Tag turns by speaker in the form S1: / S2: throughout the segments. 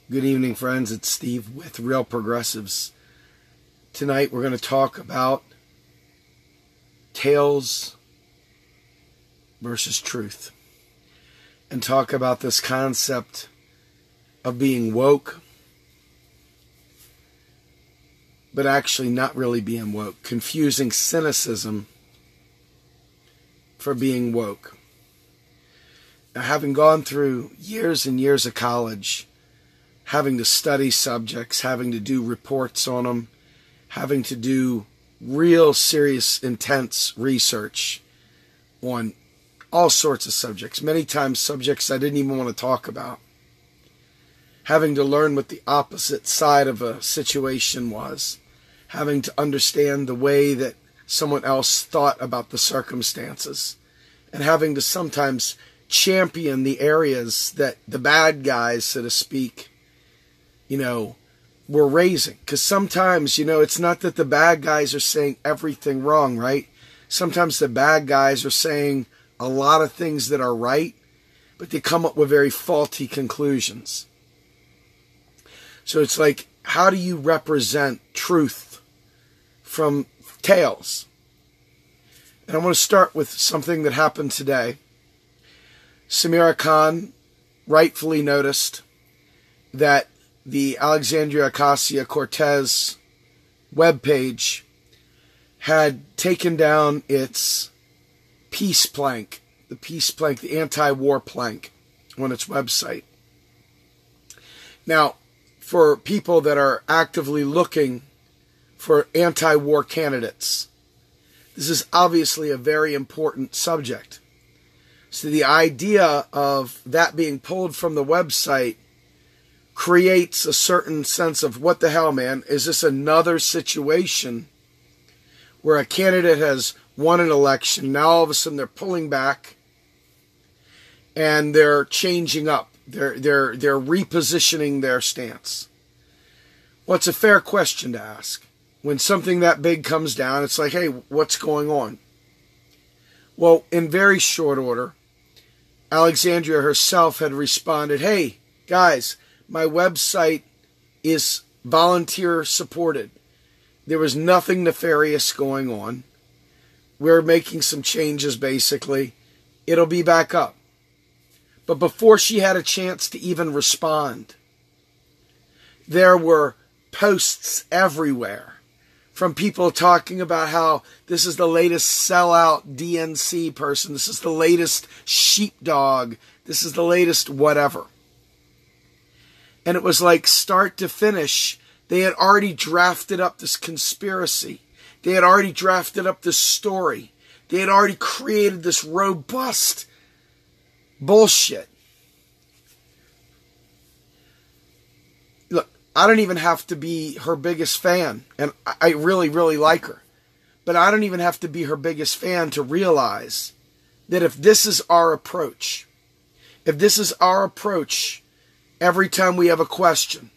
S1: Good evening, friends. It's Steve with Real Progressives. Tonight we're going to talk about tales versus truth and talk about this concept of being woke, but actually not really being woke, confusing cynicism for being woke. Now, having gone through years and years of college, having to study subjects, having to do reports on them, having to do real serious, intense research on all sorts of subjects, many times subjects I didn't even want to talk about, having to learn what the opposite side of a situation was, having to understand the way that someone else thought about the circumstances, and having to sometimes champion the areas that the bad guys, so to speak, we're raising. Because sometimes, it's not that the bad guys are saying everything wrong, right? Sometimes the bad guys are saying a lot of things that are right, but they come up with very faulty conclusions. So it's like, how do you represent truth from tales? And I want to start with something that happened today. Samira Khan rightfully noticed that the Alexandria Ocasio-Cortez webpage had taken down its peace plank, the anti-war plank on its website. Now, for people that are actively looking for anti-war candidates, this is obviously a very important subject. So the idea of that being pulled from the website creates a certain sense of, what the hell, man? Is this another situation where a candidate has won an election, now all of a sudden they're pulling back and they're changing up. They're repositioning their stance. Well, it's a fair question to ask. When something that big comes down, it's like, hey, what's going on? Well, in very short order, Alexandria herself had responded, hey, guys, my website is volunteer supported. There was nothing nefarious going on. We're making some changes, basically. It'll be back up. But before she had a chance to even respond, there were posts everywhere from people talking about how this is the latest sellout DNC person. This is the latest sheepdog. This is the latest whatever. And it was like, start to finish, they had already drafted up this conspiracy. They had already drafted up this story. They had already created this robust bullshit. Look, I don't even have to be her biggest fan, and I really, really like her. But I don't even have to be her biggest fan to realize that if this is our approach, every time we have a question,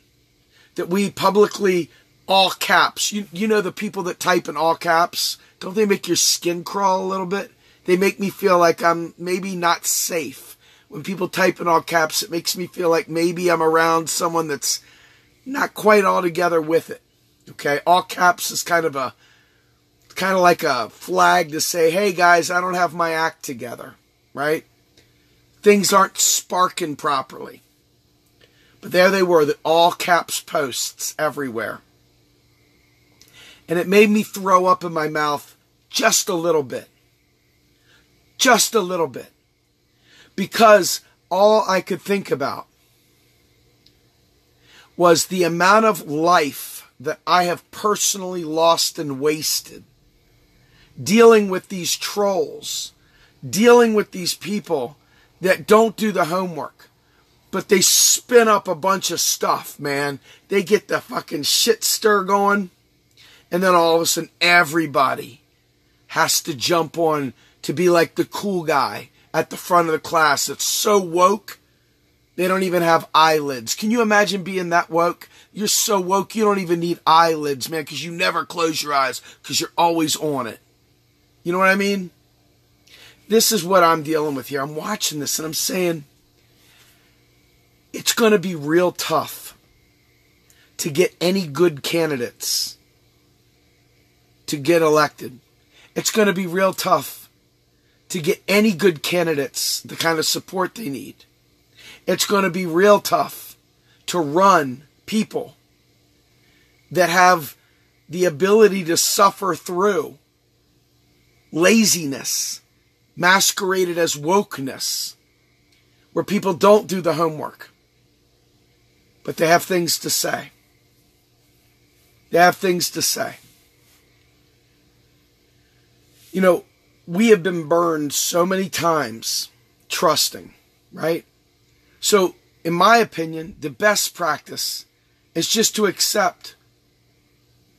S1: that we publicly, all caps, you know the people that type in all caps, don't they make your skin crawl a little bit? They make me feel like I'm maybe not safe. When people type in all caps, it makes me feel like maybe I'm around someone that's not quite all together with it. Okay, all caps is kind of like a flag to say, hey guys, I don't have my act together, right? Things aren't sparking properly. But there they were, the all caps posts everywhere. And it made me throw up in my mouth just a little bit. Just a little bit. Because all I could think about was the amount of life that I have personally lost and wasted dealing with these trolls, dealing with these people that don't do the homework. But they spin up a bunch of stuff, man. They get the fucking shit stir going. And then all of a sudden, everybody has to jump on to be like the cool guy at the front of the class that's so woke, they don't even have eyelids. Can you imagine being that woke? You're so woke, you don't even need eyelids, man, because you never close your eyes because you're always on it. You know what I mean? This is what I'm dealing with here. I'm watching this and I'm saying, it's going to be real tough to get any good candidates to get elected. It's going to be real tough to get any good candidates the kind of support they need. It's going to be real tough to run people that have the ability to suffer through laziness masqueraded as wokeness, where people don't do the homework, but they have things to say. They have things to say. You know, we have been burned so many times trusting, right? So, in my opinion, the best practice is just to accept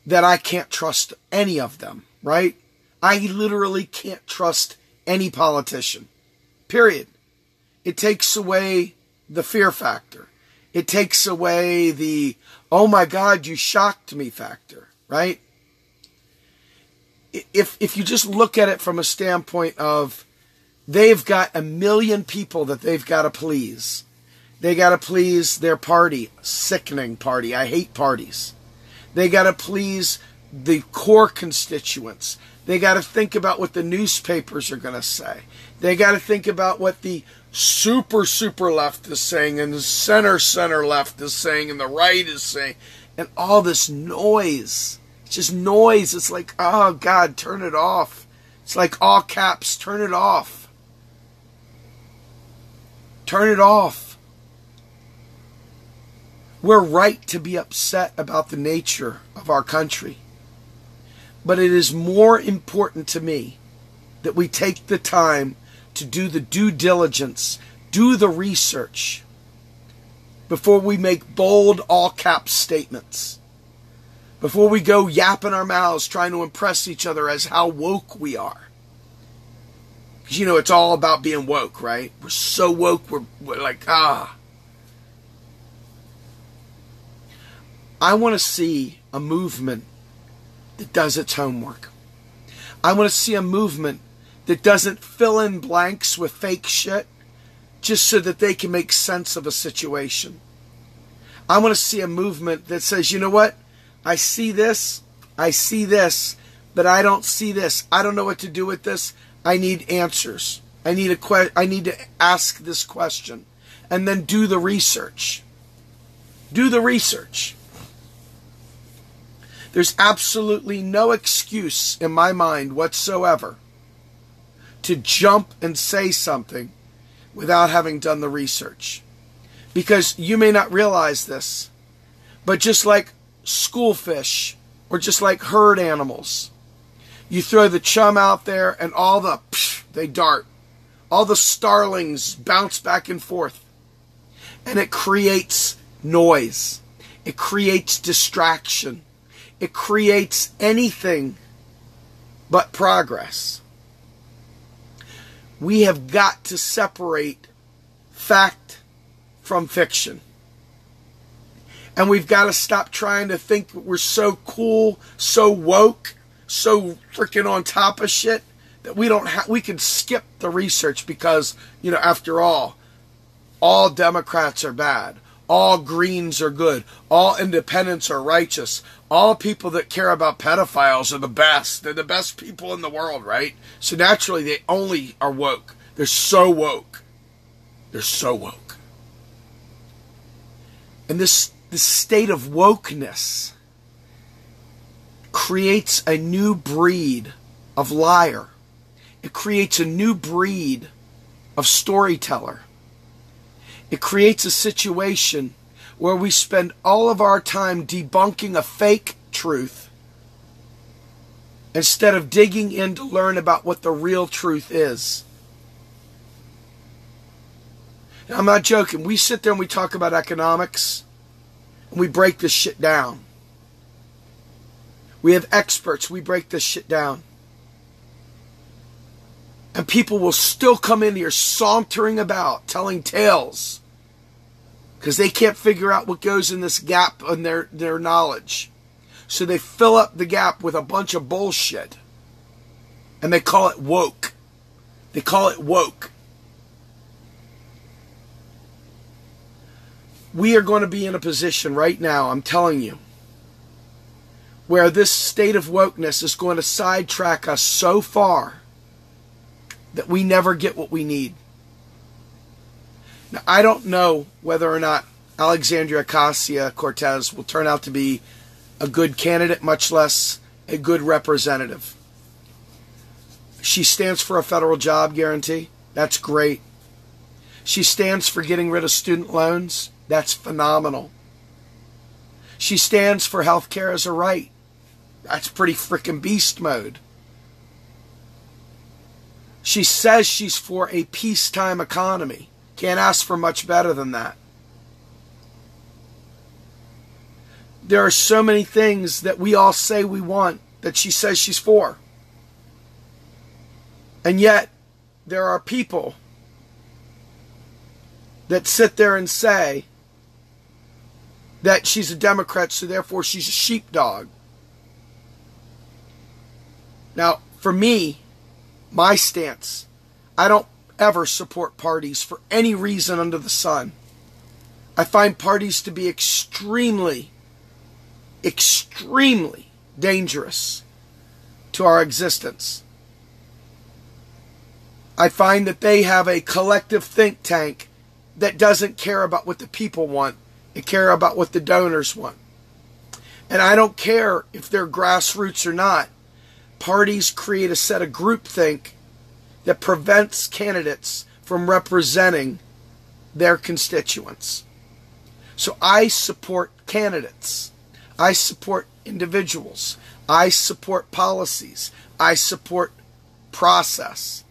S1: that I can't trust any of them, right? I literally can't trust any politician, period. It takes away the fear factor. It takes away the, oh my God, you shocked me factor, right? If you just look at it from a standpoint of they've got 1 million people that they've got to please. They got to please their party, sickening party. I hate parties. They got to please the core constituents. They got to think about what the newspapers are going to say. They got to think about what the super left is saying, and the center left is saying, and the right is saying, and all this noise. It's just noise. It's like, oh God, turn it off. It's like all caps, turn it off. Turn it off. We're right to be upset about the nature of our country. But it is more important to me that we take the time to do the due diligence, do the research, before we make bold all-caps statements. Before we go yapping our mouths trying to impress each other as how woke we are. Because, you know, it's all about being woke, right? We're so woke, we're like, I want to see a movement that does its homework. I want to see a movement that doesn't fill in blanks with fake shit just so that they can make sense of a situation. I want to see a movement that says, you know what? I see this, but I don't see this. I don't know what to do with this. I need answers. I need to ask this question and then do the research. Do the research. There's absolutely no excuse in my mind whatsoever to jump and say something without having done the research. Because you may not realize this, but just like schoolfish or just like herd animals, you throw the chum out there and they dart. All the starlings bounce back and forth. And it creates noise. It creates distraction. It creates anything but progress. We have got to separate fact from fiction. And we've got to stop trying to think that we're so cool, so woke, so freaking on top of shit that we can skip the research because, you know, after all Democrats are bad. All Greens are good. All independents are righteous. All people that care about pedophiles are the best. They're the best people in the world, right? So naturally, they only are woke. They're so woke. They're so woke. And this state of wokeness creates a new breed of liar. It creates a new breed of storyteller. It creates a situation where we spend all of our time debunking a fake truth instead of digging in to learn about what the real truth is. And I'm not joking. We sit there and we talk about economics and we break this shit down. We have experts. We break this shit down. And people will still come in here sauntering about, telling tales. Because they can't figure out what goes in this gap in their knowledge. So they fill up the gap with a bunch of bullshit. And they call it woke. They call it woke. We are going to be in a position right now, I'm telling you, where this state of wokeness is going to sidetrack us so far that we never get what we need. Now, I don't know whether or not Alexandria Ocasio-Cortez will turn out to be a good candidate, much less a good representative. She stands for a federal job guarantee. That's great. She stands for getting rid of student loans. That's phenomenal. She stands for health care as a right. That's pretty freaking beast mode. She says she's for a peacetime economy. Can't ask for much better than that. There are so many things that we all say we want that she says she's for. And yet, there are people that sit there and say that she's a Democrat, so therefore she's a sheepdog. Now, for me, my stance, I don't ever support parties for any reason under the sun. I find parties to be extremely, extremely dangerous to our existence. I find that they have a collective think tank that doesn't care about what the people want. They care about what the donors want. And I don't care if they're grassroots or not. Parties create a set of groupthink that prevents candidates from representing their constituents. So I support candidates. I support individuals. I support policies. I support process.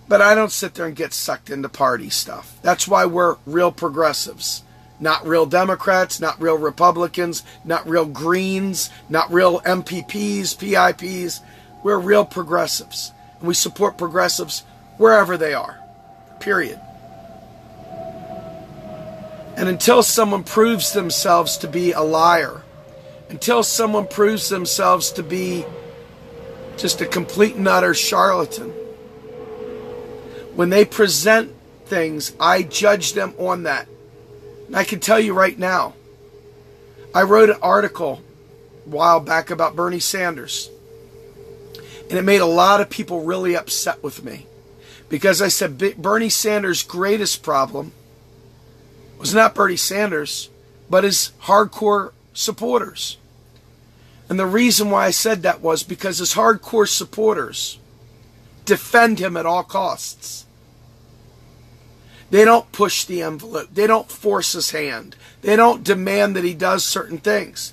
S1: But I don't sit there and get sucked into party stuff. That's why we're real progressives. Not real Democrats, not real Republicans, not real Greens, not real MPPs, PIPs. We're real progressives. And we support progressives wherever they are. Period. And until someone proves themselves to be a liar, until someone proves themselves to be just a complete and utter charlatan, when they present things, I judge them on that. And I can tell you right now, I wrote an article a while back about Bernie Sanders. And it made a lot of people really upset with me. Because I said Bernie Sanders' greatest problem was not Bernie Sanders, but his hardcore supporters. And the reason why I said that was because his hardcore supporters defend him at all costs. They don't push the envelope. They don't force his hand. They don't demand that he does certain things.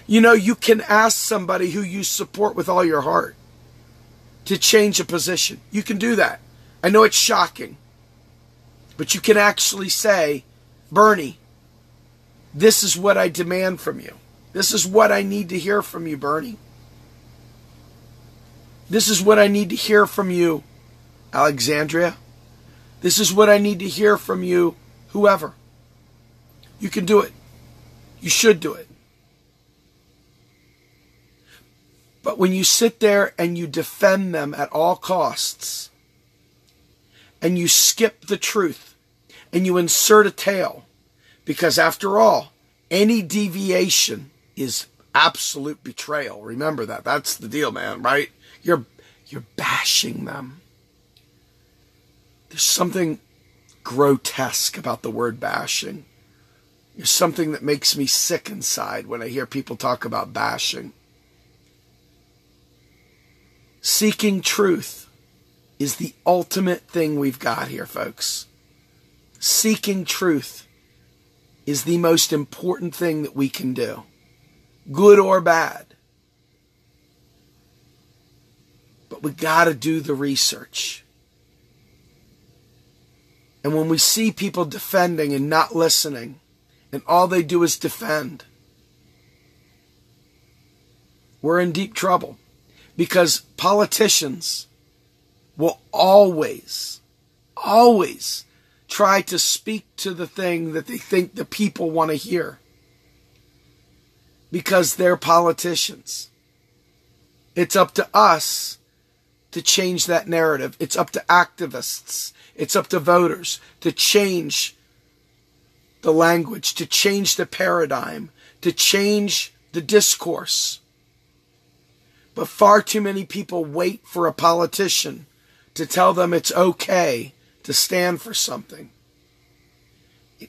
S1: You know, you can ask somebody who you support with all your heart to change a position. You can do that. I know it's shocking. But you can actually say, Bernie, this is what I demand from you. This is what I need to hear from you, Bernie. This is what I need to hear from you, Alexandria. This is what I need to hear from you, whoever. You can do it. You should do it. But when you sit there and you defend them at all costs, and you skip the truth, and you insert a tail, because after all, any deviation is absolute betrayal. Remember that. That's the deal, man, right? You're bashing them. There's something grotesque about the word bashing. There's something that makes me sick inside when I hear people talk about bashing. Seeking truth is the ultimate thing we've got here, folks. Seeking truth is the most important thing that we can do, good or bad. But we got to do the research. And when we see people defending and not listening, and all they do is defend, we're in deep trouble. Because politicians will always try to speak to the thing that they think the people want to hear. Because they're politicians. It's up to us to change that narrative. It's up to activists. It's up to voters to change the language, to change the paradigm, to change the discourse. But far too many people wait for a politician to tell them it's okay to stand for something.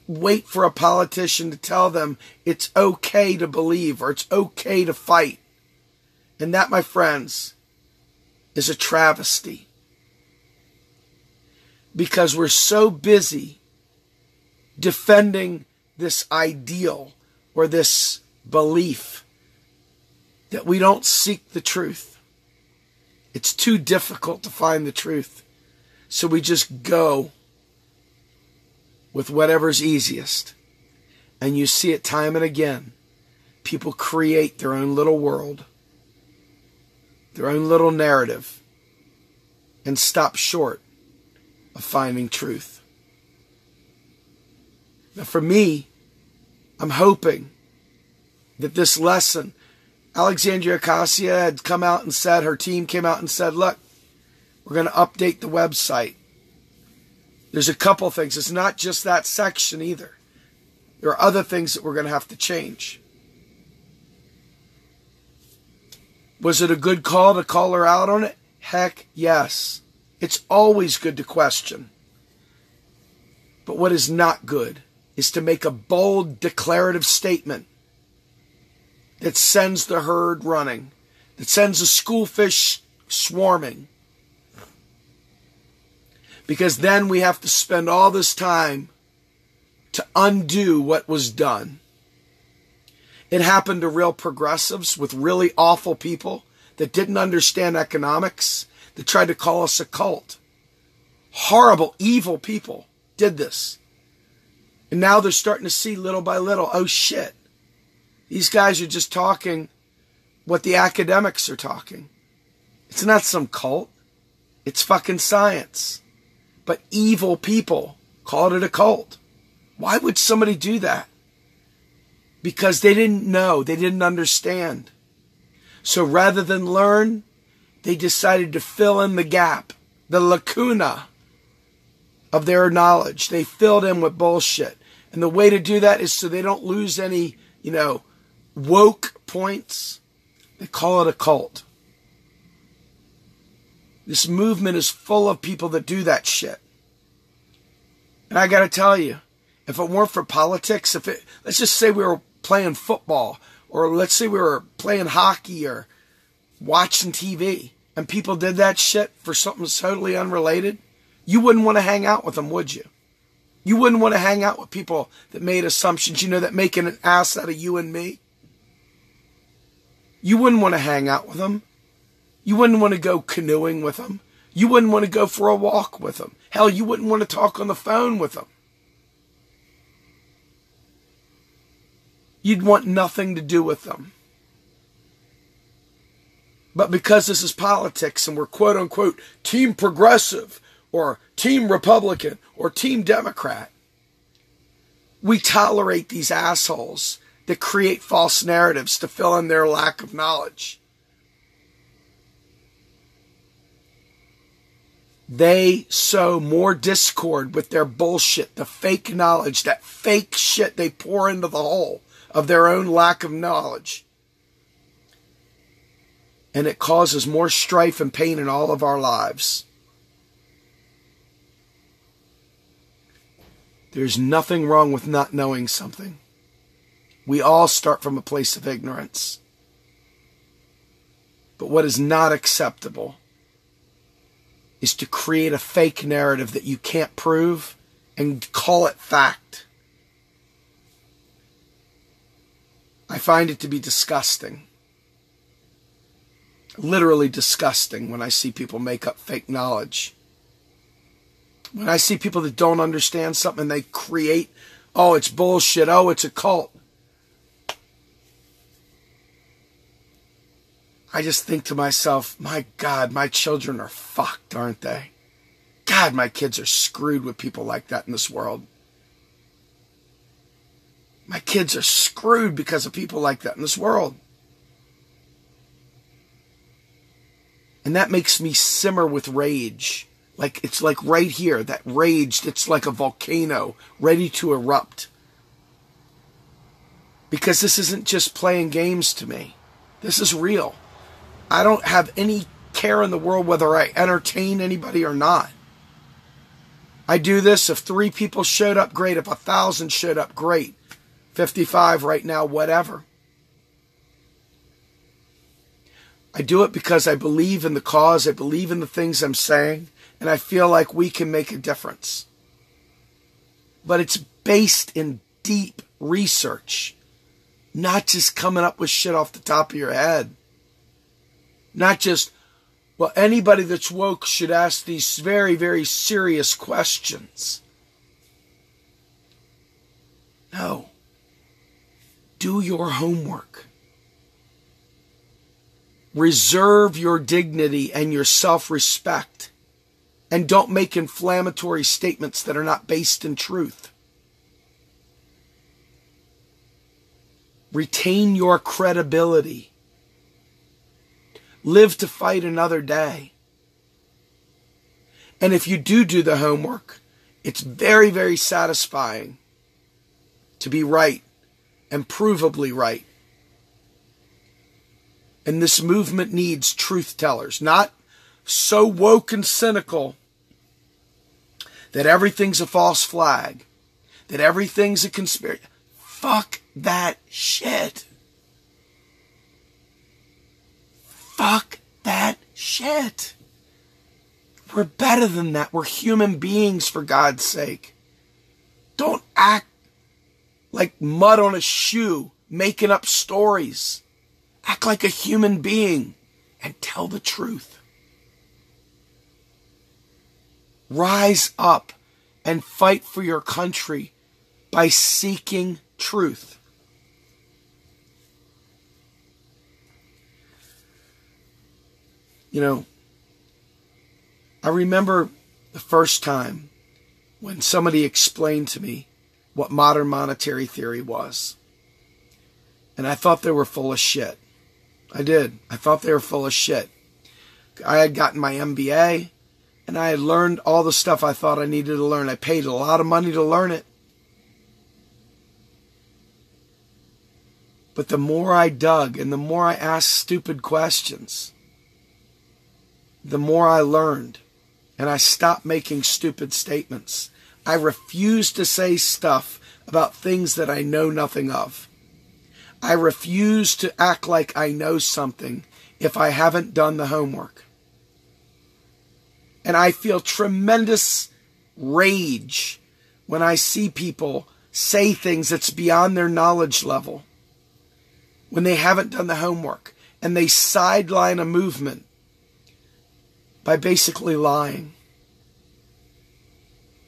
S1: Wait for a politician to tell them it's okay to believe or it's okay to fight. And that, my friends, is a travesty. Because we're so busy defending this ideal or this belief that we don't seek the truth. It's too difficult to find the truth. So we just go with whatever's easiest. And you see it time and again. People create their own little world, their own little narrative, and stop short of finding truth. Now for me, I'm hoping that this lesson, Alexandria Ocasio had come out and said, her team came out and said, look, we're going to update the website. There's a couple things. It's not just that section either. There are other things that we're going to have to change. Was it a good call to call her out on it? Heck yes. It's always good to question. But what is not good is to make a bold declarative statement that sends the herd running, that sends the schoolfish swarming. Because then we have to spend all this time to undo what was done. It happened to real progressives with really awful people that didn't understand economics, that tried to call us a cult. Horrible, evil people did this. And now they're starting to see little by little, oh shit, these guys are just talking what the academics are talking. It's not some cult. It's fucking science. But evil people called it a cult. Why would somebody do that? Because they didn't know. They didn't understand. So rather than learn, they decided to fill in the gap, the lacuna of their knowledge. They filled in with bullshit. And the way to do that is so they don't lose any, woke points. They call it a cult. This movement is full of people that do that shit. And I got to tell you, if it weren't for politics, let's just say we were playing football, or let's say we were playing hockey or watching TV, and people did that shit for something totally unrelated, you wouldn't want to hang out with them, would you? You wouldn't want to hang out with people that made assumptions, that making an ass out of you and me. You wouldn't want to hang out with them. You wouldn't want to go canoeing with them. You wouldn't want to go for a walk with them. Hell, you wouldn't want to talk on the phone with them. You'd want nothing to do with them. But because this is politics and we're quote unquote team progressive or team Republican or team Democrat, we tolerate these assholes that create false narratives to fill in their lack of knowledge. They sow more discord with their bullshit, the fake knowledge, that fake shit they pour into the hole of their own lack of knowledge. And it causes more strife and pain in all of our lives. There's nothing wrong with not knowing something. We all start from a place of ignorance. But what is not acceptable is to create a fake narrative that you can't prove and call it fact. I find it to be disgusting. Literally disgusting when I see people make up fake knowledge. When I see people that don't understand something, they create, oh, it's bullshit, oh, it's a cult. I just think to myself, my God, my children are fucked, aren't they? God, my kids are screwed with people like that in this world. My kids are screwed because of people like that in this world. And that makes me simmer with rage. It's like right here, that rage that's like a volcano ready to erupt. Because this isn't just playing games to me. This is real. I don't have any care in the world whether I entertain anybody or not. I do this. If 3 people showed up, great. If 1,000 showed up, great. 55 right now, whatever. I do it because I believe in the cause. I believe in the things I'm saying. And I feel like we can make a difference. But it's based in deep research. Not just coming up with shit off the top of your head. Not just, well, anybody that's woke should ask these very, very serious questions. No. Do your homework. Reserve your dignity and your self-respect. And don't make inflammatory statements that are not based in truth. Retain your credibility. Live to fight another day. And if you do the homework, it's very, very satisfying to be right and provably right. And this movement needs truth tellers, not so woke and cynical that everything's a false flag, that everything's a conspiracy. Fuck that shit. Fuck that shit. We're better than that. We're human beings, for God's sake. Don't act like mud on a shoe, making up stories. Act like a human being and tell the truth. Rise up and fight for your country by seeking truth. You know, I remember the first time when somebody explained to me what modern monetary theory was. And I thought they were full of shit. I did. I thought they were full of shit. I had gotten my MBA, and I had learned all the stuff I thought I needed to learn. I paid a lot of money to learn it. But the more I dug and the more I asked stupid questions, the more I learned. And I stopped making stupid statements. I refused to say stuff about things that I know nothing of. I refuse to act like I know something if I haven't done the homework. And I feel tremendous rage when I see people say things that's beyond their knowledge level, when they haven't done the homework, and they sideline a movement by basically lying.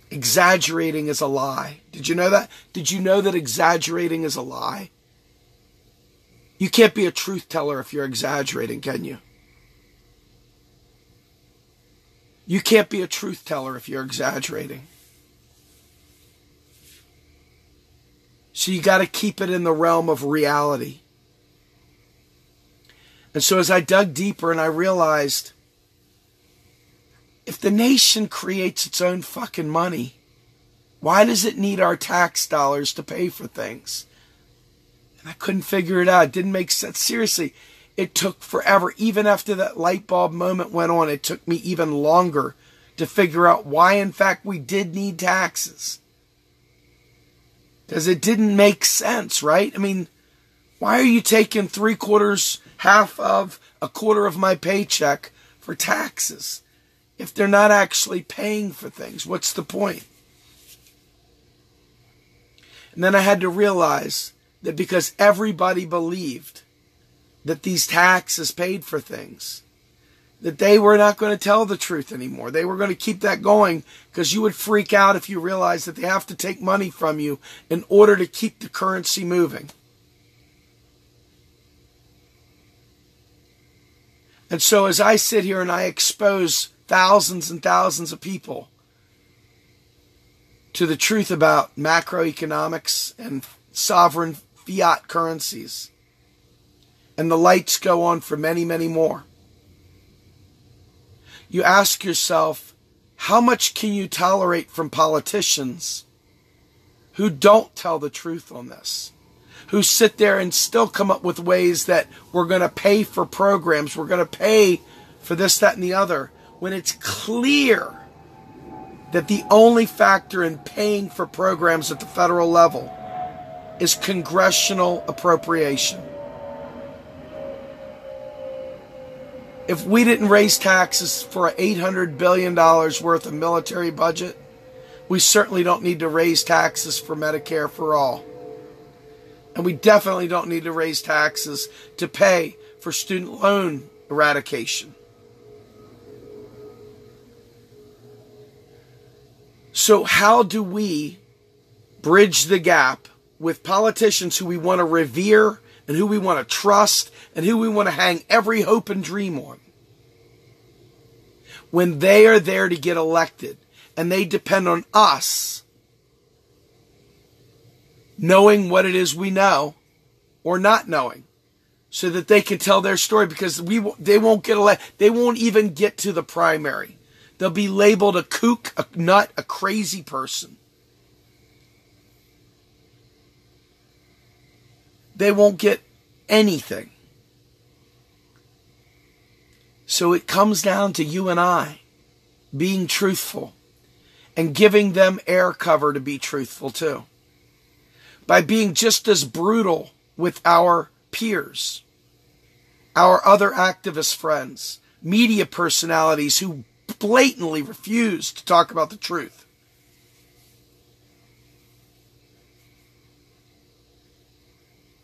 S1: Exaggerating is a lie. Did you know that? Did you know that exaggerating is a lie? You can't be a truth teller if you're exaggerating, can you? You can't be a truth teller if you're exaggerating. So you got to keep it in the realm of reality. And so as I dug deeper and I realized, if the nation creates its own fucking money, why does it need our tax dollars to pay for things? I couldn't figure it out. It didn't make sense. Seriously, it took forever. Even after that light bulb moment went on, it took me even longer to figure out why, in fact, we did need taxes. Because it didn't make sense, right? I mean, why are you taking 3/4, half of a quarter of my paycheck for taxes if they're not actually paying for things? What's the point? And then I had to realize that because everybody believed that these taxes paid for things, that they were not going to tell the truth anymore. They were going to keep that going because you would freak out if you realized that they have to take money from you in order to keep the currency moving. And so as I sit here and I expose thousands and thousands of people to the truth about macroeconomics and sovereign fiat currencies, and the lights go on for many, many more, you ask yourself, how much can you tolerate from politicians who don't tell the truth on this? who sit there and still come up with ways that we're going to pay for programs, we're going to pay for this, that, and the other, when it's clear that the only factor in paying for programs at the federal level is congressional appropriation. If we didn't raise taxes for an $800 billion worth of military budget, we certainly don't need to raise taxes for Medicare for all. And we definitely don't need to raise taxes to pay for student loan eradication. So how do we bridge the gap with politicians who we want to revere and who we want to trust and who we want to hang every hope and dream on, when they are there to get elected and they depend on us knowing what it is we know or not knowing so that they can tell their story, because they won't get elected. They won't even get to the primary. They'll be labeled a kook, a nut, a crazy person. They won't get anything. So it comes down to you and I being truthful and giving them air cover to be truthful too. By being just as brutal with our peers, our other activist friends, media personalities who blatantly refuse to talk about the truth.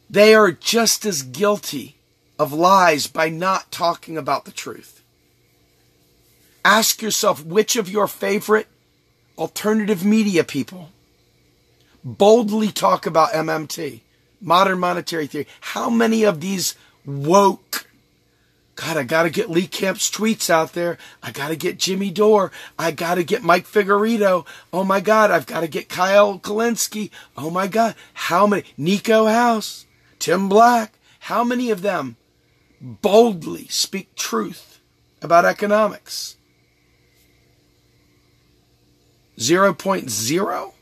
S1: They are just as guilty of lies by not talking about the truth. Ask yourself, which of your favorite alternative media people boldly talk about MMT, modern monetary theory? How many of these woke, God, I got to get Lee Camp's tweets out there. I got to get Jimmy Dore. I got to get Mike Figueredo. Oh my God, I've got to get Kyle Kulinski. Oh my God, how many? Nico House, Tim Black. How many of them boldly speak truth about economics? 0.0?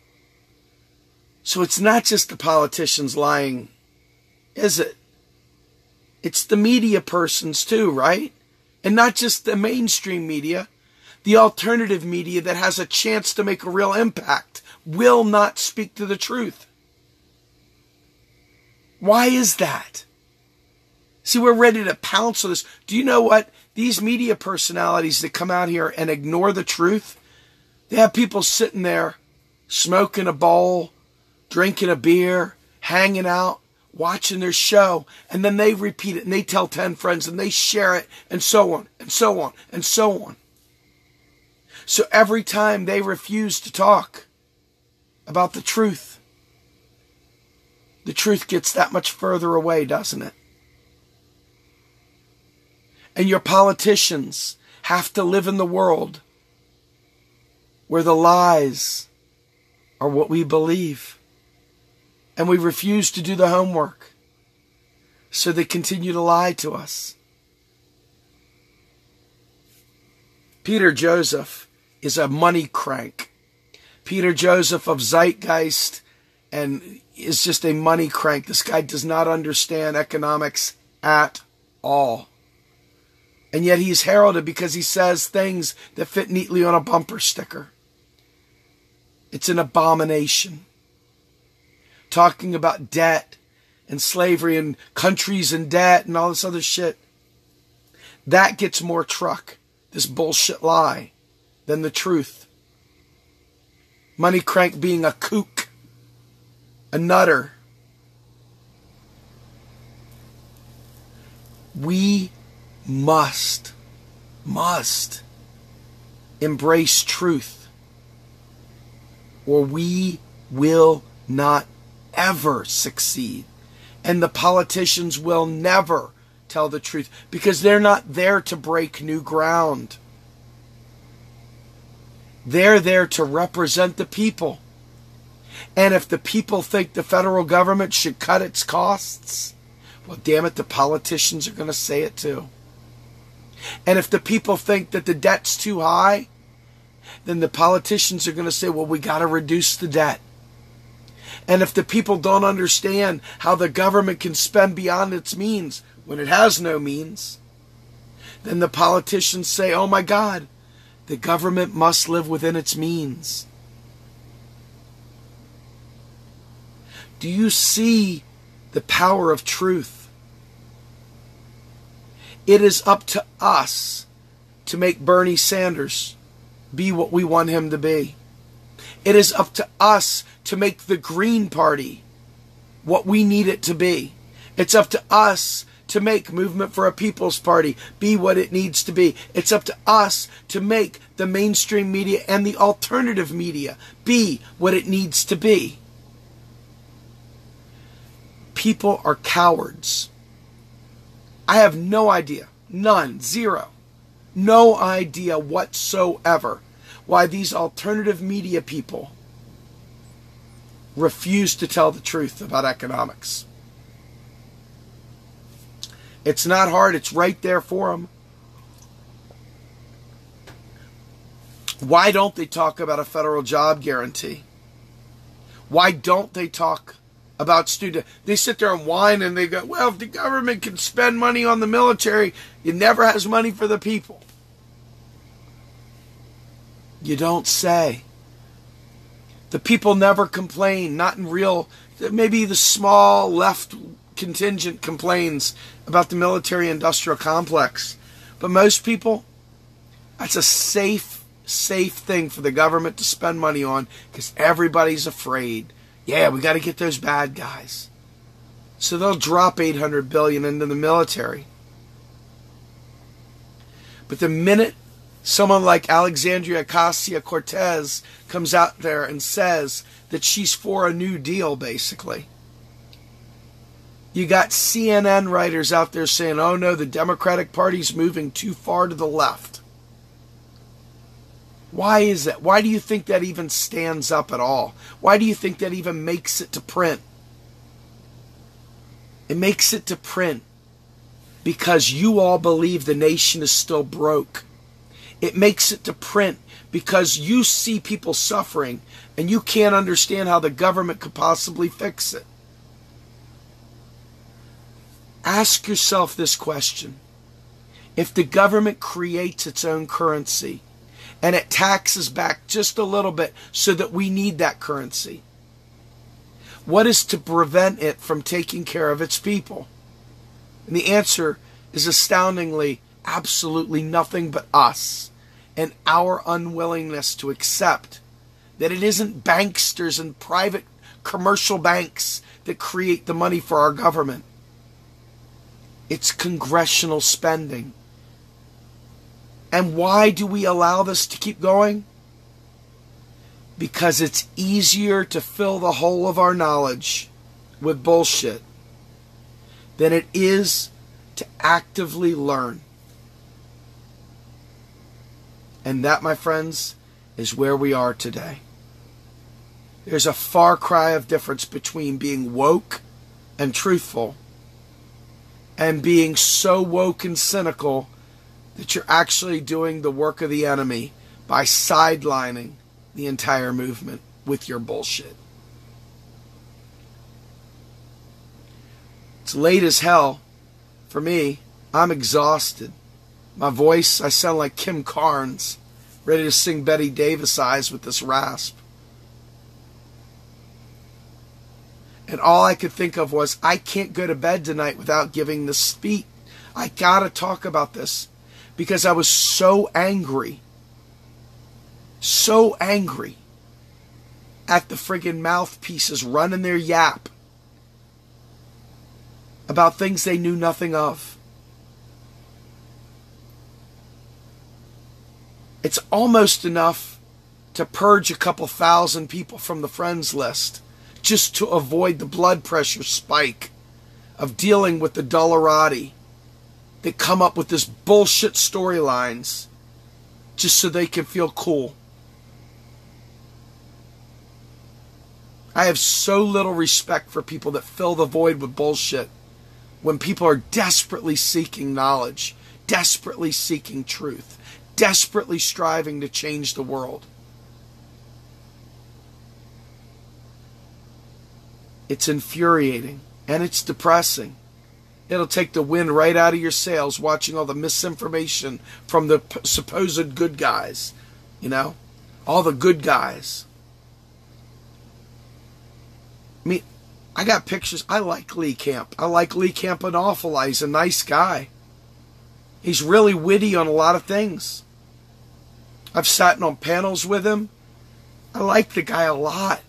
S1: So it's not just the politicians lying, is it? It's the media persons too, right? And not just the mainstream media. The alternative media that has a chance to make a real impact will not speak to the truth. Why is that? See, we're ready to pounce on this. Do you know what? These media personalities that come out here and ignore the truth, they have people sitting there smoking a bowl, drinking a beer, hanging out, watching their show, and then they repeat it and they tell 10 friends and they share it, and so on and so on and so on. So every time they refuse to talk about the truth gets that much further away, doesn't it? And your politicians have to live in the world where the lies are what we believe. And we refuse to do the homework. So they continue to lie to us. Peter Joseph is a money crank. Peter Joseph of Zeitgeist and is just a money crank. This guy does not understand economics at all. And yet he's heralded because he says things that fit neatly on a bumper sticker. It's an abomination. Talking about debt and slavery and countries in debt and all this other shit. That gets more truck, this bullshit lie, than the truth. Money crank being a kook, a nutter. We must embrace truth, or we will not ever succeed. And the politicians will never tell the truth because they're not there to break new ground. They're there to represent the people. And if the people think the federal government should cut its costs, well, damn it, the politicians are going to say it too. And if the people think that the debt's too high, then the politicians are going to say, well, we got to reduce the debt. And if the people don't understand how the government can spend beyond its means when it has no means, then the politicians say, oh my God, the government must live within its means. Do you see the power of truth? It is up to us to make Bernie Sanders be what we want him to be. It is up to us to make the Green Party what we need it to be. It's up to us to make Movement for a People's Party be what it needs to be. It's up to us to make the mainstream media and the alternative media be what it needs to be. People are cowards. I have no idea, none, zero, no idea whatsoever why these alternative media people refuse to tell the truth about economics. It's not hard. It's right there for them. Why don't they talk about a federal job guarantee? Why don't they talk about student? They sit there and whine and they go, well, if the government can spend money on the military, it never has money for the people. You don't say. The people never complain, not in real, maybe the small left contingent complains about the military-industrial complex. But most people, that's a safe thing for the government to spend money on because everybody's afraid. Yeah, we got to get those bad guys. So they'll drop $800 billion into the military. But the minute someone like Alexandria Ocasio-Cortez comes out there and says that she's for a New Deal, basically, you got CNN writers out there saying, oh no, the Democratic Party's moving too far to the left. Why is that? Why do you think that even stands up at all? Why do you think that even makes it to print? It makes it to print because you all believe the nation is still broke. It makes it to print because you see people suffering and you can't understand how the government could possibly fix it. Ask yourself this question. If the government creates its own currency and it taxes back just a little bit so that we need that currency, what is to prevent it from taking care of its people? And the answer is astoundingly, absolutely nothing but us and our unwillingness to accept that it isn't banksters and private commercial banks that create the money for our government. It's congressional spending. And why do we allow this to keep going? Because it's easier to fill the hole of our knowledge with bullshit than it is to actively learn. And that, my friends, is where we are today. There's a far cry of difference between being woke and truthful and being so woke and cynical that you're actually doing the work of the enemy by sidelining the entire movement with your bullshit. It's late as hell for me. I'm exhausted. My voice, I sound like Kim Carnes, ready to sing Betty Davis eyes with this rasp. And all I could think of was, I can't go to bed tonight without giving this speech. I gotta talk about this because I was so angry at the friggin' mouthpieces running their yap about things they knew nothing of. It's almost enough to purge a couple thousand people from the friends list just to avoid the blood pressure spike of dealing with the dullerati that come up with this bullshit storylines just so they can feel cool. I have so little respect for people that fill the void with bullshit when people are desperately seeking knowledge, desperately seeking truth, desperately striving to change the world. It's infuriating and it's depressing. It'll take the wind right out of your sails watching all the misinformation from the supposed good guys. You know? All the good guys. I mean, I got pictures. I like Lee Camp. I like Lee Camp an awful lot. He's a nice guy. He's really witty on a lot of things. I've sat on panels with him. I like the guy a lot.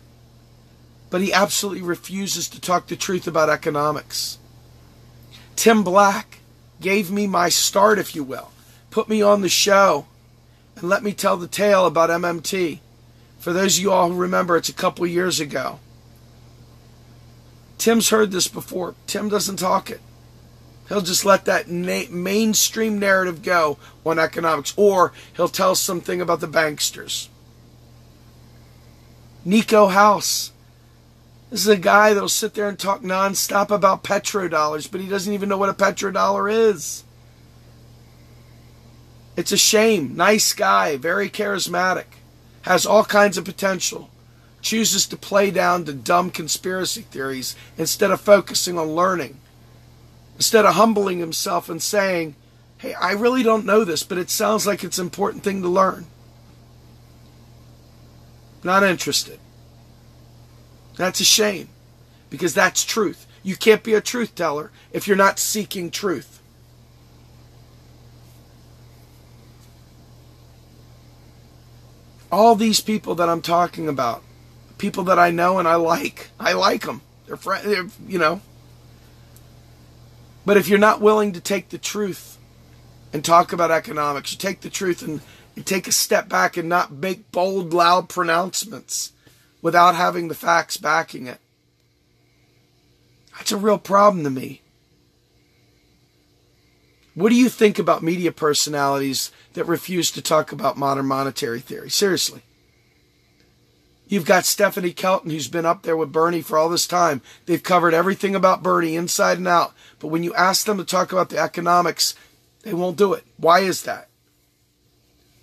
S1: But he absolutely refuses to talk the truth about economics. Tim Black gave me my start, if you will. Put me on the show and let me tell the tale about MMT. For those of you all who remember, it's a couple years ago. Tim's heard this before. Tim doesn't talk it. He'll just let that mainstream narrative go on economics. Or he'll tell something about the banksters. Nico House. This is a guy that'll sit there and talk nonstop about petrodollars, but he doesn't even know what a petrodollar is. It's a shame. Nice guy, very charismatic, has all kinds of potential. Chooses to play down to dumb conspiracy theories instead of focusing on learning. Instead of humbling himself and saying, hey, I really don't know this, but it sounds like it's an important thing to learn. Not interested. That's a shame, because that's truth. You can't be a truth teller if you're not seeking truth. All these people that I'm talking about, people that I know and I like them. They're friends, you know. But if you're not willing to take the truth and talk about economics, you take the truth and you take a step back and not make bold, loud pronouncements without having the facts backing it. That's a real problem to me. What do you think about media personalities that refuse to talk about modern monetary theory? Seriously. You've got Stephanie Kelton, who's been up there with Bernie for all this time. They've covered everything about Bernie inside and out. But when you ask them to talk about the economics, they won't do it. Why is that?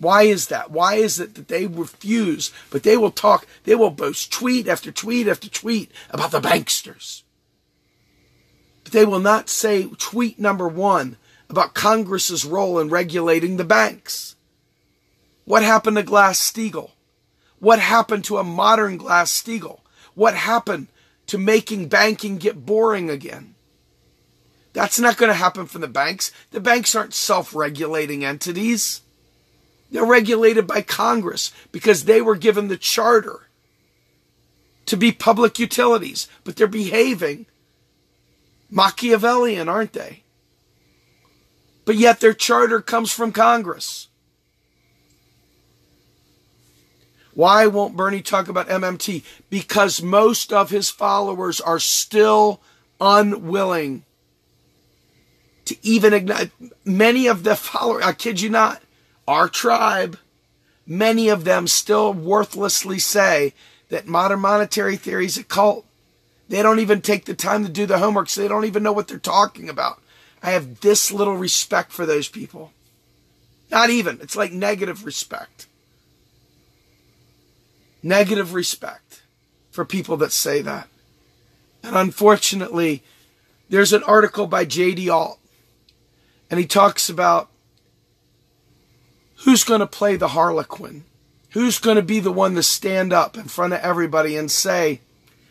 S1: Why is that? Why is it that they refuse, but they will talk, they will boast tweet after tweet after tweet about the banksters. But they will not say tweet number one about Congress's role in regulating the banks. What happened to Glass-Steagall? What happened to a modern Glass-Steagall? What happened to making banking get boring again? That's not going to happen from the banks. The banks aren't self-regulating entities. They're regulated by Congress because they were given the charter to be public utilities. But they're behaving Machiavellian, aren't they? But yet their charter comes from Congress. Why won't Bernie talk about MMT? Because most of his followers are still unwilling to even acknowledge. Many of the followers, I kid you not, our tribe, many of them still worthlessly say that modern monetary theory is a cult. They don't even take the time to do the homework, so they don't even know what they're talking about. I have this little respect for those people. Not even. It's like negative respect. Negative respect for people that say that. And unfortunately, there's an article by J.D. Alt, and he talks about who's going to play the Harlequin? Who's going to be the one to stand up in front of everybody and say,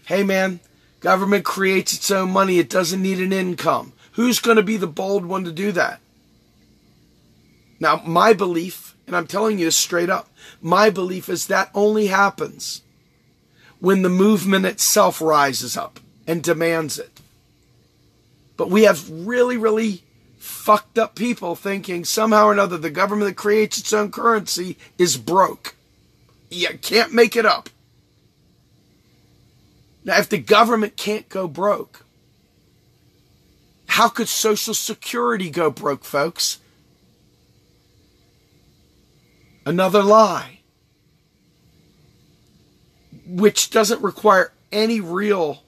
S1: hey man, government creates its own money. It doesn't need an income. Who's going to be the bold one to do that? Now, my belief, and I'm telling you this straight up, my belief is that only happens when the movement itself rises up and demands it. But we have really, really fucked up people thinking somehow or another the government that creates its own currency is broke. You can't make it up. Now, if the government can't go broke, how could Social Security go broke, folks? Another lie, which doesn't require any real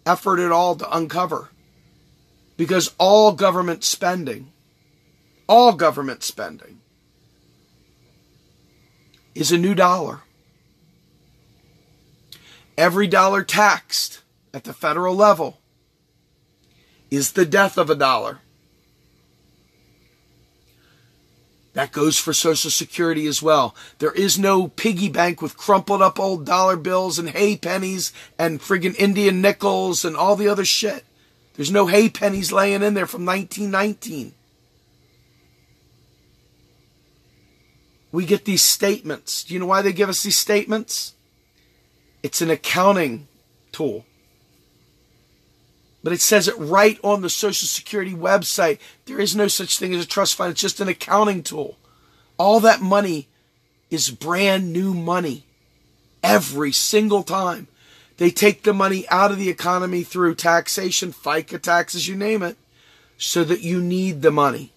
S1: effort at all to uncover. Because all government spending is a new dollar. Every dollar taxed, at the federal level is the death of a dollar. That goes for Social Security as well. There is no piggy bank with crumpled up old dollar bills and hay pennies and friggin' Indian nickels and all the other shit. There's no hay pennies laying in there from 1919. We get these statements. Do you know why they give us these statements? It's an accounting tool. But it says it right on the Social Security website. There is no such thing as a trust fund. It's just an accounting tool. All that money is brand new money. Every single time. They take the money out of the economy through taxation, FICA taxes, you name it, so that you need the money.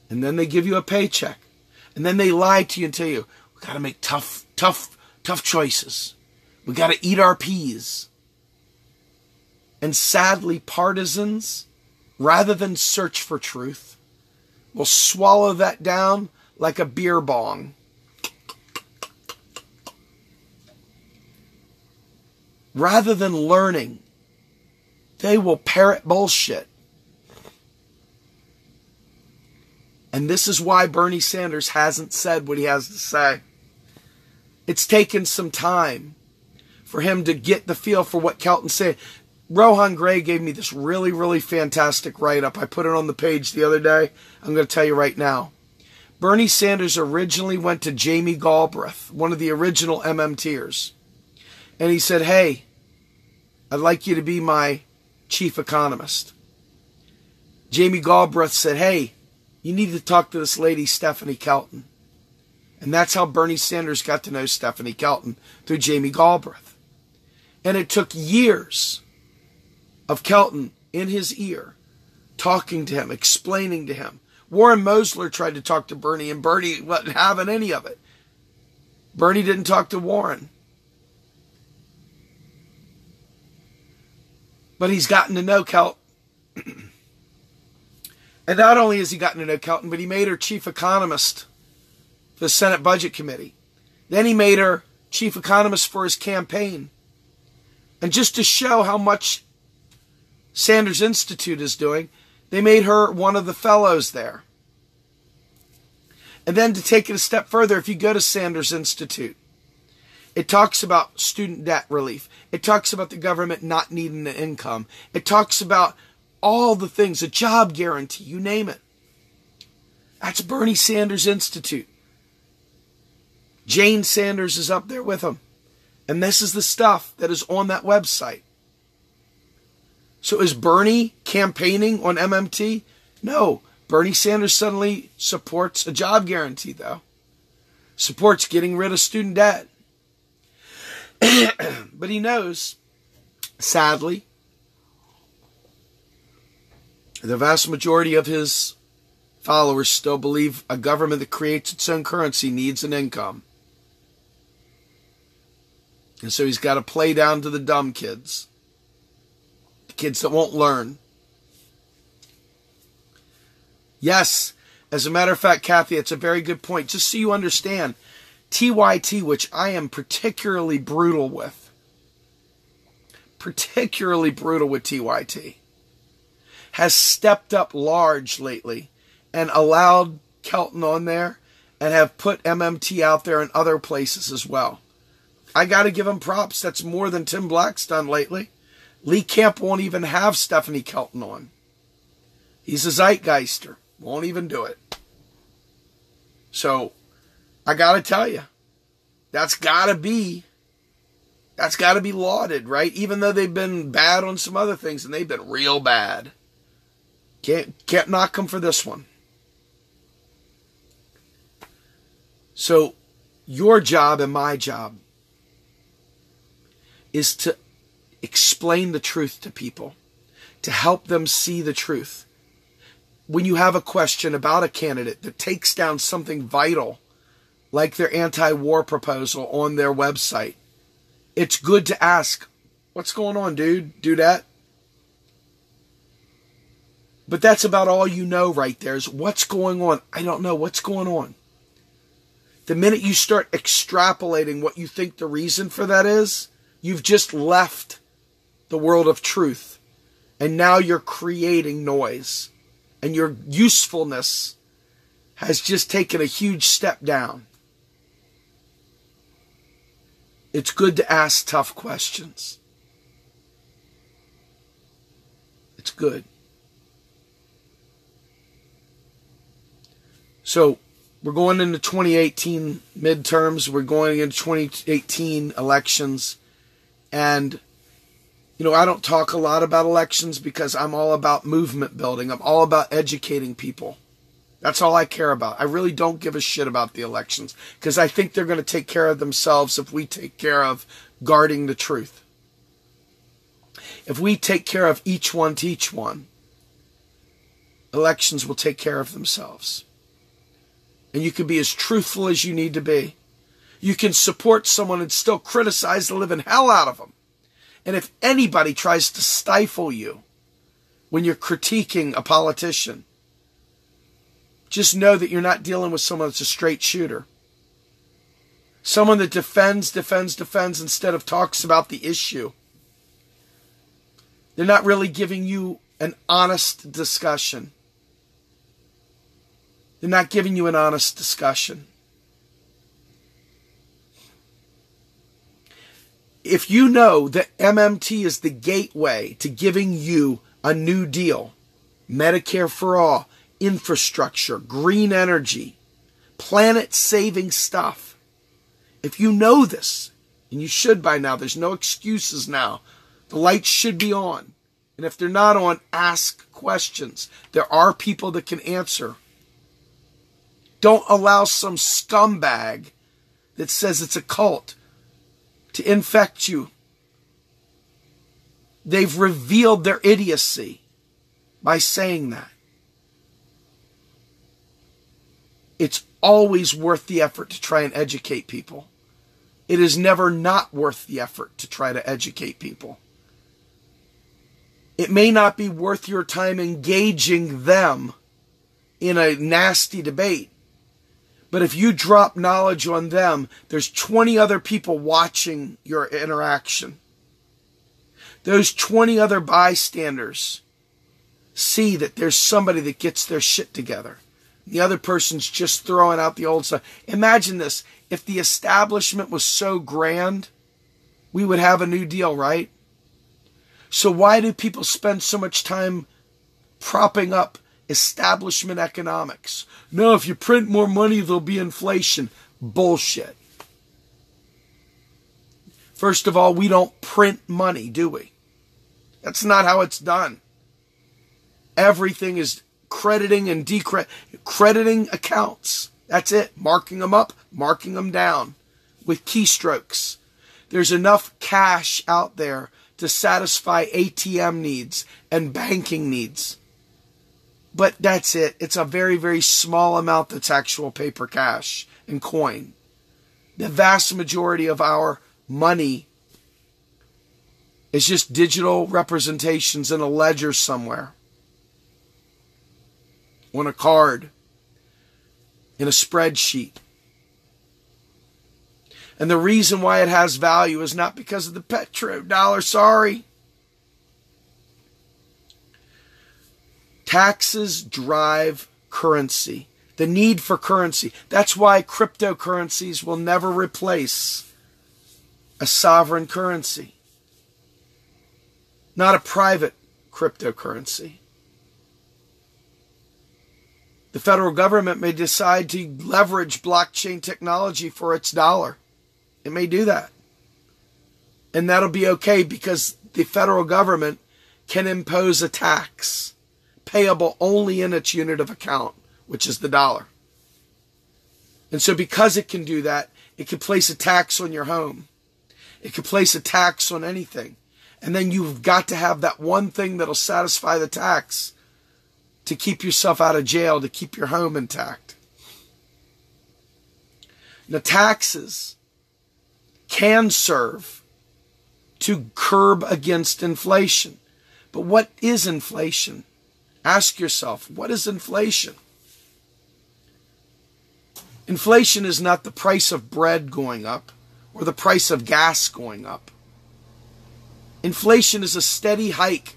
S1: And then they give you a paycheck. And then they lie to you and tell you, we got to make tough choices. We got to eat our peas. And sadly, partisans, rather than search for truth, will swallow that down like a beer bong. Rather than learning, they will parrot bullshit. And this is why Bernie Sanders hasn't said what he has to say. It's taken some time for him to get the feel for what Kelton's saying. Rohan Gray gave me this really, really fantastic write-up. I put it on the page the other day. I'm going to tell you right now. Bernie Sanders originally went to Jamie Galbraith, one of the original MMTers. And he said, hey, I'd like you to be my chief economist. Jamie Galbraith said, hey, you need to talk to this lady, Stephanie Kelton. And that's how Bernie Sanders got to know Stephanie Kelton, through Jamie Galbraith. And it took years of Kelton in his ear, talking to him, explaining to him. Warren Mosler tried to talk to Bernie, and Bernie wasn't having any of it. Bernie didn't talk to Warren. But he's gotten to know Kelton. And not only has he gotten to know Kelton, but he made her chief economist for the Senate Budget Committee. Then he made her chief economist for his campaign. And just to show how much Sanders Institute is doing, they made her one of the fellows there. And then to take it a step further, if you go to Sanders Institute, it talks about student debt relief. It talks about the government not needing the income. It talks about all the things, a job guarantee, you name it. That's Bernie Sanders Institute. Jane Sanders is up there with him. And this is the stuff that is on that website. So is Bernie campaigning on MMT? No. Bernie Sanders suddenly supports a job guarantee, though. Supports getting rid of student debt. But he knows, sadly, the vast majority of his followers still believe a government that creates its own currency needs an income. And so he's got to play down to the dumb kids. The kids that won't learn. Yes, as a matter of fact, Kathy, it's a very good point. Just so you understand, TYT, which I am particularly brutal with TYT, has stepped up large lately and allowed Kelton on there and have put MMT out there in other places as well. I got to give him props. That's more than Tim Black's done lately. Lee Camp won't even have Stephanie Kelton on. He's a zeitgeister. Won't even do it. So, I got to tell you, that's got to be lauded, right? Even though they've been bad on some other things, and they've been real bad. Can't knock them for this one. So, your job and my job is to explain the truth to people, to help them see the truth. When you have a question about a candidate that takes down something vital, like their anti-war proposal on their website, it's good to ask, what's going on, dude? Do that. But that's about all you know right there is what's going on. I don't know what's going on. The minute you start extrapolating what you think the reason for that is, You've just left the world of truth, and now you're creating noise, and your usefulness has just taken a huge step down. It's good to ask tough questions. It's good. So we're going into 2018 midterms. We're going into 2018 elections. And, I don't talk a lot about elections because I'm all about movement building. I'm all about educating people. That's all I care about. I really don't give a shit about the elections because I think they're going to take care of themselves if we take care of guarding the truth. If we take care of each one to each one, elections will take care of themselves. And you can be as truthful as you need to be. You can support someone and still criticize the living hell out of them. And if anybody tries to stifle you when you're critiquing a politician, just know that you're not dealing with someone that's a straight shooter. Someone that defends instead of talks about the issue. They're not really giving you an honest discussion. They're not giving you an honest discussion. If you know that MMT is the gateway to giving you a new deal, Medicare for all, infrastructure, green energy, planet-saving stuff, if you know this, and you should by now, there's no excuses now, the lights should be on. And if they're not on, ask questions. There are people that can answer. Don't allow some scumbag that says it's a cult to infect you. They've revealed their idiocy by saying that. It's always worth the effort to try and educate people. It is never not worth the effort to try to educate people. It may not be worth your time engaging them in a nasty debate. But if you drop knowledge on them, there's 20 other people watching your interaction. Those 20 other bystanders see that there's somebody that gets their shit together. The other person's just throwing out the old stuff. Imagine this. If the establishment was so grand, we would have a new deal, right? So why do people spend so much time propping up establishment economics? No, if you print more money, there'll be inflation. Bullshit. First of all, we don't print money, do we? That's not how it's done. Everything is crediting and crediting accounts. That's it. Marking them up, marking them down with keystrokes. There's enough cash out there to satisfy ATM needs and banking needs. But that's it. It's a very, very small amount that's actual paper cash and coin. The vast majority of our money is just digital representations in a ledger somewhere, on a card, in a spreadsheet. And the reason why it has value is not because of the petrodollar, sorry. Taxes drive currency, the need for currency. That's why cryptocurrencies will never replace a sovereign currency, not a private cryptocurrency. The federal government may decide to leverage blockchain technology for its dollar. It may do that. And that'll be okay because the federal government can impose a tax payable only in its unit of account, which is the dollar. And so because it can do that, it can place a tax on your home. It can place a tax on anything. And then you've got to have that one thing that'll satisfy the tax to keep yourself out of jail, to keep your home intact. Now, taxes can serve to curb against inflation. But what is inflation? Ask yourself, what is inflation? Inflation is not the price of bread going up or the price of gas going up. Inflation is a steady hike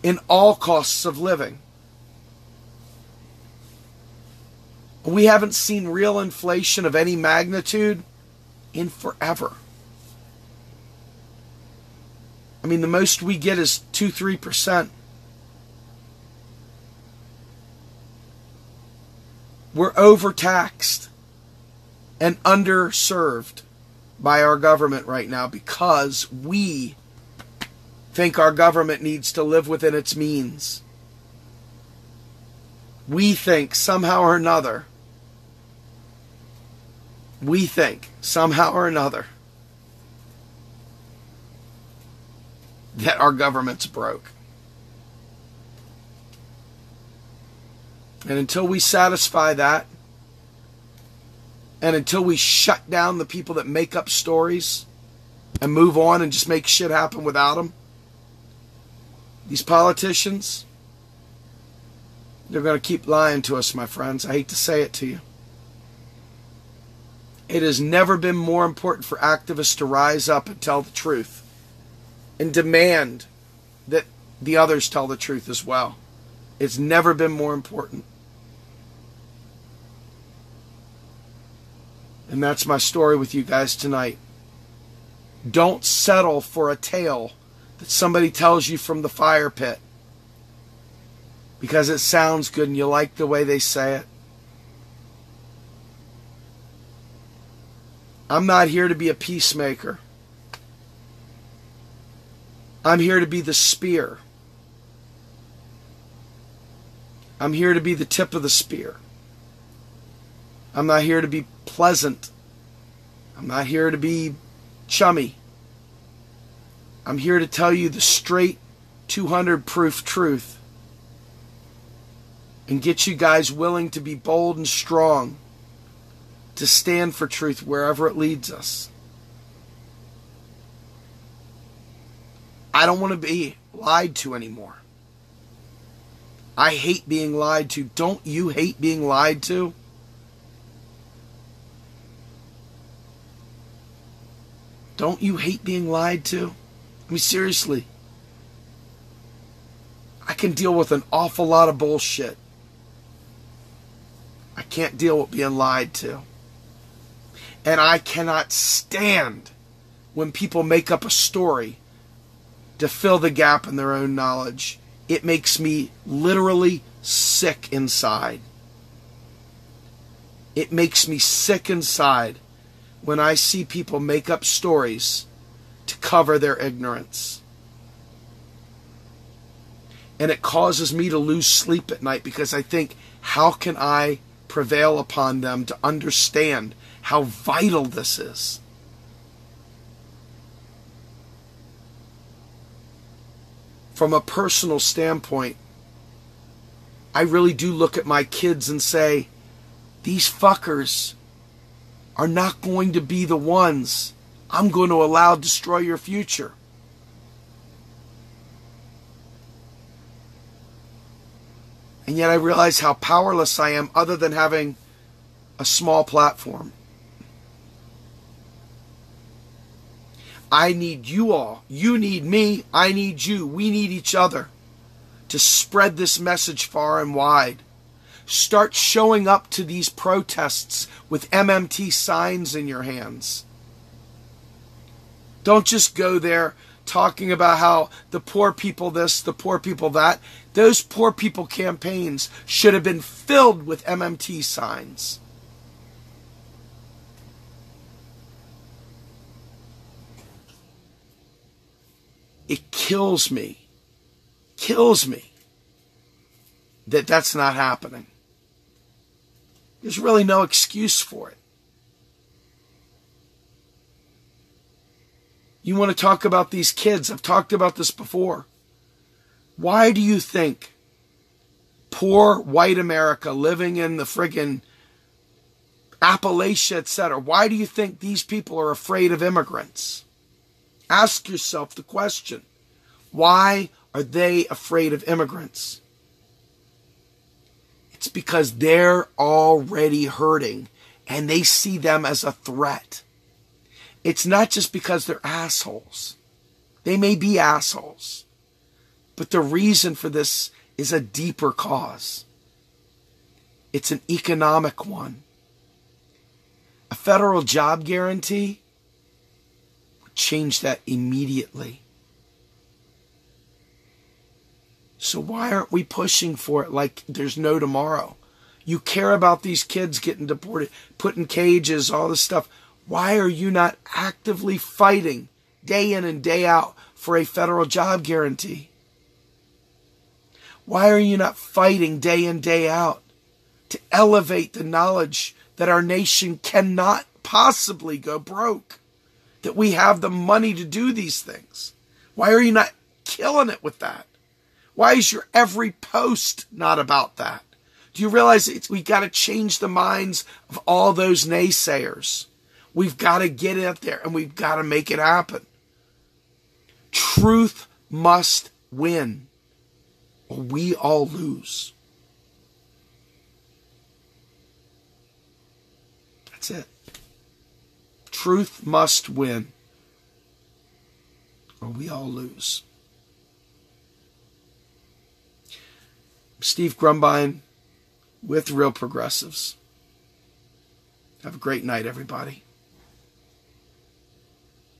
S1: in all costs of living. We haven't seen real inflation of any magnitude in forever. I mean, the most we get is 2-3%. We're overtaxed and underserved by our government right now because we think our government needs to live within its means. We think somehow or another that our government's broke. And until we satisfy that, and until we shut down the people that make up stories and move on and just make shit happen without them, these politicians, they're going to keep lying to us, my friends. I hate to say it to you. It has never been more important for activists to rise up and tell the truth and demand that the others tell the truth as well. It's never been more important. And that's my story with you guys tonight. Don't settle for a tale that somebody tells you from the fire pit because it sounds good and you like the way they say it. I'm not here to be a peacemaker. I'm here to be the spear. I'm here to be the tip of the spear. I'm not here to be pleasant. I'm not here to be chummy. I'm here to tell you the straight 200 proof truth and get you guys willing to be bold and strong to stand for truth wherever it leads us. I don't want to be lied to anymore. I hate being lied to. Don't you hate being lied to? Don't you hate being lied to? I mean, seriously. I can deal with an awful lot of bullshit. I can't deal with being lied to. And I cannot stand when people make up a story to fill the gap in their own knowledge. It makes me literally sick inside. It makes me sick inside when I see people make up stories to cover their ignorance. And it causes me to lose sleep at night because I think, how can I prevail upon them to understand how vital this is? From a personal standpoint, I really do look at my kids and say, these fuckers are not going to be the ones I'm going to allow destroy your future. And yet I realize how powerless I am other than having a small platform. I need you all. You need me. I need you. We need each other to spread this message far and wide. Start showing up to these protests with MMT signs in your hands. Don't just go there talking about how the poor people this, the poor people that. Those poor people campaigns should have been filled with MMT signs. It kills me that that's not happening. There's really no excuse for it. You want to talk about these kids? I've talked about this before. Why do you think poor white America living in the friggin' Appalachia, etc., why do you think these people are afraid of immigrants? Ask yourself the question. Why are they afraid of immigrants? It's because they're already hurting and they see them as a threat. It's not just because they're assholes. They may be assholes. But the reason for this is a deeper cause. It's an economic one. A federal job guarantee would change that immediately. So why aren't we pushing for it like there's no tomorrow? You care about these kids getting deported, put in cages, all this stuff. Why are you not actively fighting day in and day out for a federal job guarantee? Why are you not fighting day in, day out to elevate the knowledge that our nation cannot possibly go broke? That we have the money to do these things? Why are you not killing it with that? Why is your every post not about that? Do you realize we got to change the minds of all those naysayers? We've got to get out there and we've got to make it happen. Truth must win, or we all lose. That's it. Truth must win, or we all lose. Steve Grumbine with Real Progressives. Have a great night, everybody.